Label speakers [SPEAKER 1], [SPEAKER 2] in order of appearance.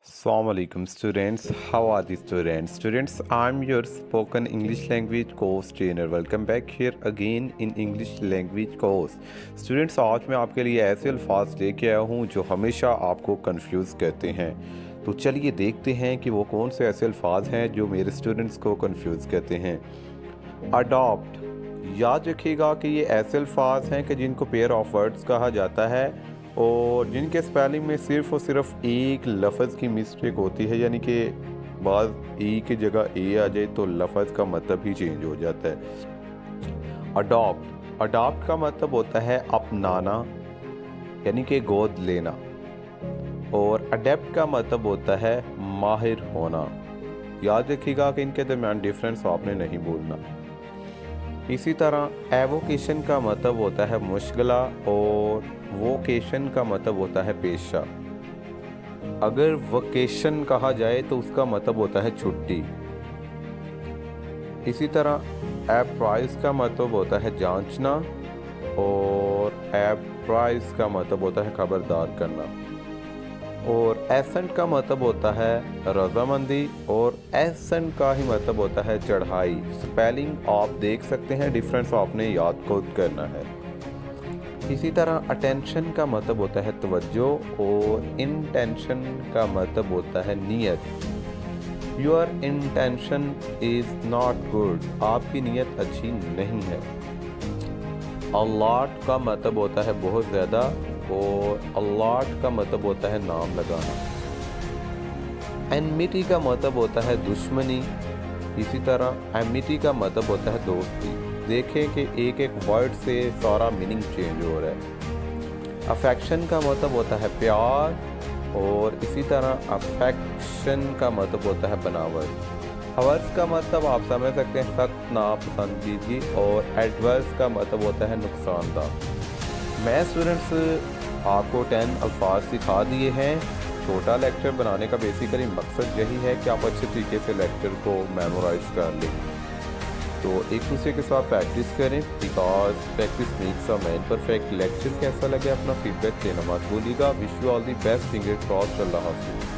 [SPEAKER 1] Assalamu alaikum students. How are the students? Students, I'm your spoken English language course trainer. Welcome back here again in English language course. Students, आज मैं आपके लिए ऐसे अल्फाज लेके आया हूँ जो हमेशा आपको कंफ्यूज करते हैं। तो चलिए देखते हैं कि वो कौन से ऐसे अल्फाज हैं जो मेरे स्टूडेंट्स को कंफ्यूज करते हैं। अडॉप्ट, याद रखिएगा कि ये ऐसे अल्फाज हैं कि जिनको पेयर ऑफ वर्ड्स कहा जाता है और जिनके स्पेलिंग में सिर्फ़ और सिर्फ एक लफ्ज़ की मिस्टेक होती है, यानी कि बाज़ ई की जगह ए आ जाए तो लफ्ज़ का मतलब ही चेंज हो जाता है। अडॉप्ट का मतलब होता है अपनाना, यानी कि गोद लेना, और अडेप्ट का मतलब होता है माहिर होना। याद रखिएगा कि इनके दरमियान डिफरेंस आपने नहीं भूलना। इसी तरह एवोकेशन का मतलब होता है मुश्किला और वोकेशन का मतलब होता है पेशा। अगर वोकेशन कहा जाए तो उसका मतलब होता है छुट्टी। इसी तरह एप्राइज का मतलब होता है जांचना और एप्राइज का मतलब होता है खबरदार करना। और एसेंट का मतलब होता है रजामंदी और एसेंट का ही मतलब होता है चढ़ाई। स्पेलिंग आप देख सकते हैं, डिफरेंस आपने याद खुद करना है। इसी तरह अटेंशन का मतलब होता है तवज्जो और इंटेंशन का मतलब होता है नीयत। Your intention is not good, आपकी नीयत अच्छी नहीं है। अलॉट का मतलब होता है बहुत ज़्यादा और अलॉट का मतलब होता है नाम लगाना। एनमिटी का मतलब होता है दुश्मनी। इसी तरह एमिटी का मतलब होता है दोस्ती। देखें कि एक एक वर्ड से सारा मीनिंग चेंज हो रहा है। अफेक्शन का मतलब होता है प्यार और इसी तरह अफेक्शन का मतलब होता है बनावट। हवर्स का मतलब आप समझ सकते हैं सख्त नापसंदीदगी और एडवर्स का मतलब होता है नुकसानदार। मैं स्टूडेंट्स आपको 10 अल्फाज सिखा दिए हैं। छोटा लेक्चर बनाने का बेसिकली मकसद यही है कि आप अच्छे तरीके से लेक्चर को मेमोराइज कर लें। तो एक दूसरे के साथ प्रैक्टिस करें, because practice makes a man perfect. Lecture कैसा लगे अपना फीडबैक देना मत भूलिएगा। Wish you all the best, finger crossed. अल्लाह हाफिज़।